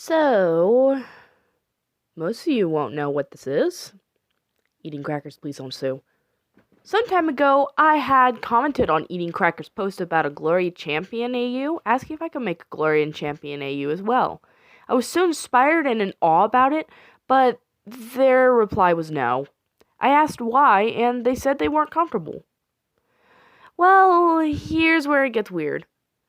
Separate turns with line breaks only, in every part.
So, most of you won't know what this is. Eating crackers, please don't sue. Some time ago, I had commented on Eating Crackers' post about a Gloria Champion AU, asking if I could make a Gloria Champion AU as well. I was so inspired and in awe about it, but their reply was no. I asked why, and they said they weren't comfortable. Well, here's where it gets weird.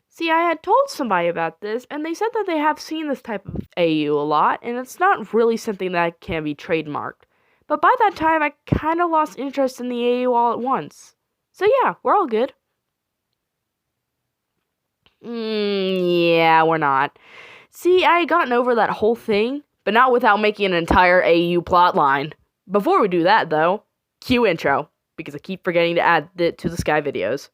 See, I had told somebody about this, and they said that they have seen this type of AU a lot, and it's not really something that can be trademarked. But by that time, I kind of lost interest in the AU all at once. So yeah, we're all good. Yeah, we're not. See, I had gotten over that whole thing, but not without making an entire AU plotline. Before we do that, though, cue intro, because I keep forgetting to add it to the Sky videos.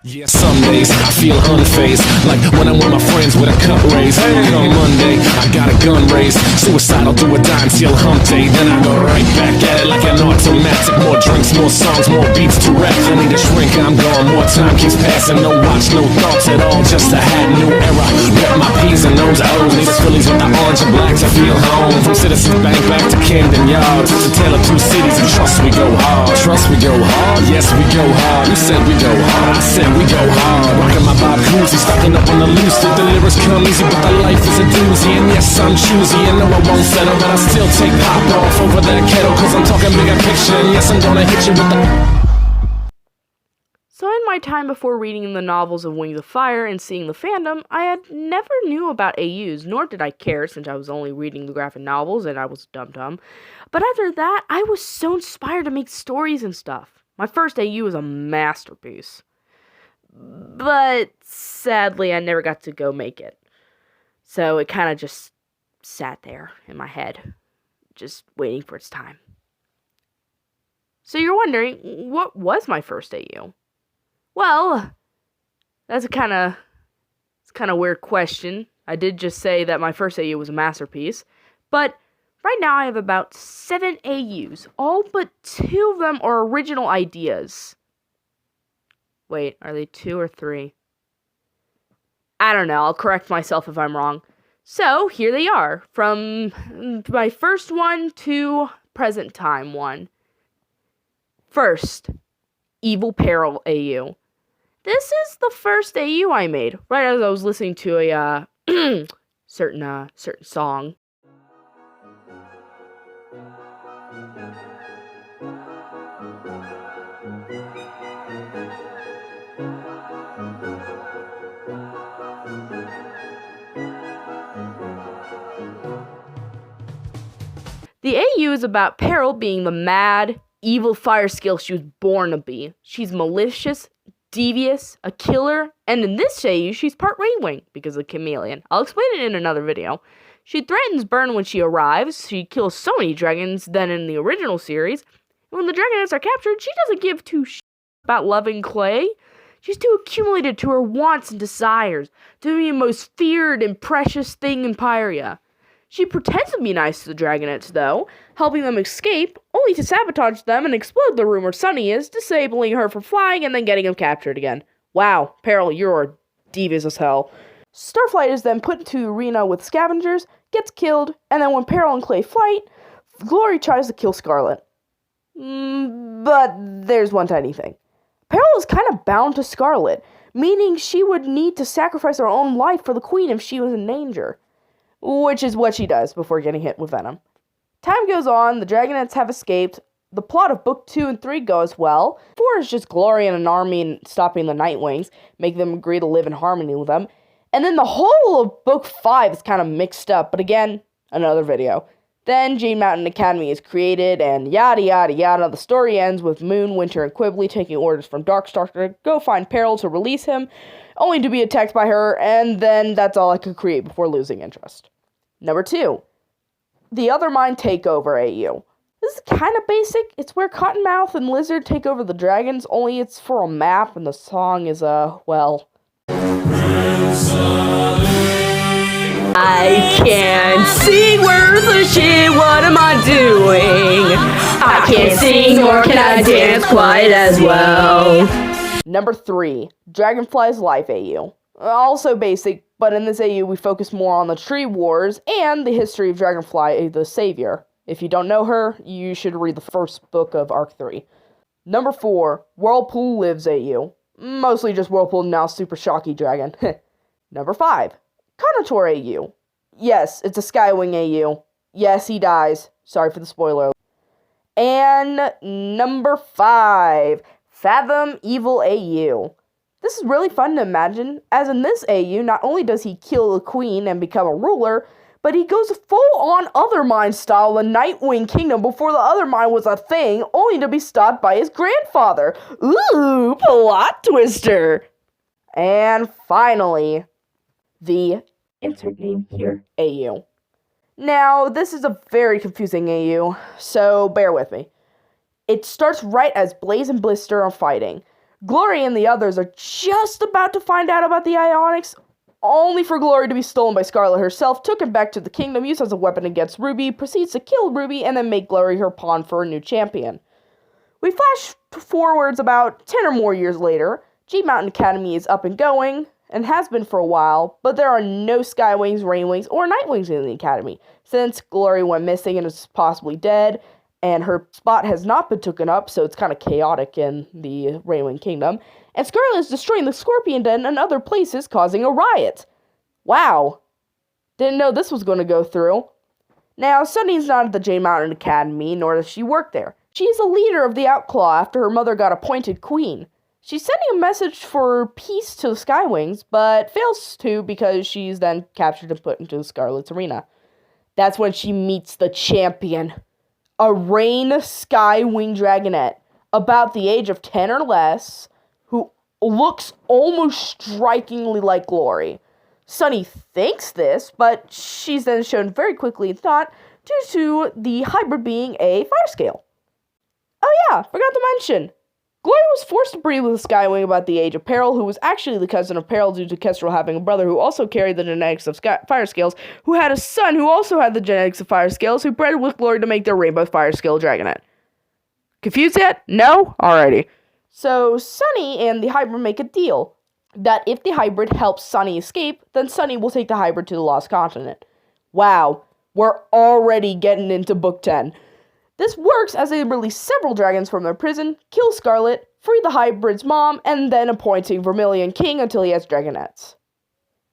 Yeah, some days I feel unfazed, like when I'm with my friends with a cup raised. On Monday, I got a gun raised, suicidal to a dime till hump day. Then I go right back at it like an automatic. More drinks, more songs, more beats to rap. I need a shrink, I'm gone, more time keeps passing. No watch, no thoughts at all, just a hat, new era. Rep my P's and those O's, need the Phillies with the orange and black to feel home. From Citizens Bank back to Camden Yards, it's a tale of two cities and trust we go hard. Trust we go hard, yes we go hard. You said we go hard, I said we go hard. Rockin' my Bob Cousy, stocking up on the loose. The lyrics come easy, but the life is a doozy. And yes, I'm choosy, and no, I won't settle, but I still take pop off over that kettle, cause I'm talking bigger picture. And yes, I'm gonna hit you with the...
So in my time before reading the novels of Wings of Fire and seeing the fandom, I had never knew about AUs, nor did I care since I was only reading the graphic novels and I was dumb. But after that, I was so inspired to make stories and stuff. My first AU was a masterpiece. But sadly, I never got to go make it. So it kind of just sat there in my head, just waiting for its time. So you're wondering, what was my first AU? Well, that's a kind of weird question. I did just say that my first AU was a masterpiece, but right now I have about 7 AUs. All but 2 of them are original ideas. Wait, are they 2 or 3? I don't know, I'll correct myself if I'm wrong. So, here they are, from my first one to present time one. First, Evil Peril AU. This is the first AU I made, right as I was listening to a certain song. The AU is about Peril being the mad, evil fire skill she was born to be. She's malicious, devious, a killer, and in this AU, she's part Rainwing because of the chameleon. I'll explain it in another video. She threatens Burn when she arrives. She kills so many dragons than in the original series. And when the dragonets are captured, she doesn't give 2 shits about loving Clay. She's too accumulated to her wants and desires, to be the most feared and precious thing in Pyria. She pretends to be nice to the dragonets, though, helping them escape, only to sabotage them and explode the room where Sunny is, disabling her from flying and then getting him captured again. Wow, Peril, you're devious as hell. Starflight is then put into arena with scavengers, gets killed, and then when Peril and Clay fight, Glory tries to kill Scarlet. But there's one tiny thing. Peril is kind of bound to Scarlet, meaning she would need to sacrifice her own life for the Queen if she was in danger. Which is what she does before getting hit with venom. Time goes on, the dragonets have escaped, the plot of Book 2 and 3 goes well. 4 is just Glory and an army and stopping the Nightwings, make them agree to live in harmony with them. And then the whole of Book 5 is kind of mixed up, but again, another video. Then Jade Mountain Academy is created, and yada yada yada. The story ends with Moon, Winter, and Quibbly taking orders from Darkstalker to go find Peril to release him, only to be attacked by her, and then that's all I could create before losing interest. Number 2, the Other Mind Takeover AU. This is kind of basic. It's where Cottonmouth and Lizard take over the dragons, only it's for a map, and the song is, well... I can't sing worth a shit, what am I doing? I can't sing nor can I dance quite as well. Number 3, Dragonfly's Life AU. Also basic, but in this AU we focus more on the Tree Wars and the history of Dragonfly, the Savior. If you don't know her, you should read the first book of Arc 3. Number 4, Whirlpool Lives AU. Mostly just Whirlpool, now Super Shocky Dragon. Number 5, Carnotaur AU. Yes, it's a Skywing AU. Yes, he dies. Sorry for the spoiler. And number 5, Fathom Evil AU. This is really fun to imagine, as in this AU, not only does he kill the queen and become a ruler, but he goes full-on Othermind style the Nightwing Kingdom before the Othermind was a thing, only to be stopped by his grandfather. Ooh, plot twister! And finally, the insert name here AU. Now, this is a very confusing AU, so bear with me. It starts right as Blaze and Blister are fighting. Glory and the others are just about to find out about the Ionics, only for Glory to be stolen by Scarlet herself, taken back to the kingdom, used as a weapon against Ruby, proceeds to kill Ruby, and then make Glory her pawn for a new champion. We flash forwards about 10 or more years later. G Mountain Academy is up and going, and has been for a while, but there are no Skywings, Rainwings, or Nightwings in the Academy, since Glory went missing and is possibly dead, and her spot has not been taken up, so it's kind of chaotic in the Rainwing Kingdom. And Scarlet is destroying the Scorpion Den and other places, causing a riot. Wow. Didn't know this was going to go through. Now, Sunny's not at the Jade Mountain Academy, nor does she work there. She is a leader of the Outclaw after her mother got appointed queen. She's sending a message for peace to the Skywings, but fails to because she's then captured and put into Scarlet's arena. That's when she meets the champion. A Rain Skywing Dragonette, about the age of 10 or less, who looks almost strikingly like Glory. Sunny thinks this, but she's then shown very quickly in thought due to the hybrid being a fire scale. Oh yeah, forgot to mention. Glory was forced to breed with a Skywing about the age of Peril, who was actually the cousin of Peril due to Kestrel having a brother who also carried the genetics of fire scales, who had a son who also had the genetics of fire scales, who bred with Glory to make their rainbow fire scale dragonette. Confused yet? No? Alrighty. So, Sunny and the hybrid make a deal that if the hybrid helps Sunny escape, then Sunny will take the hybrid to the Lost Continent. Wow, we're already getting into Book 10. This works as they release several dragons from their prison, kill Scarlet, free the hybrid's mom, and then appointing Vermilion king until he has dragonettes.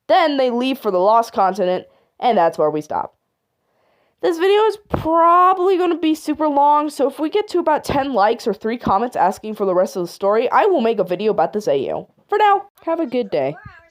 Then they leave for the Lost Continent, and that's where we stop. This video is probably going to be super long, so if we get to about 10 likes or 3 comments asking for the rest of the story, I will make a video about this AU. For now, have a good day.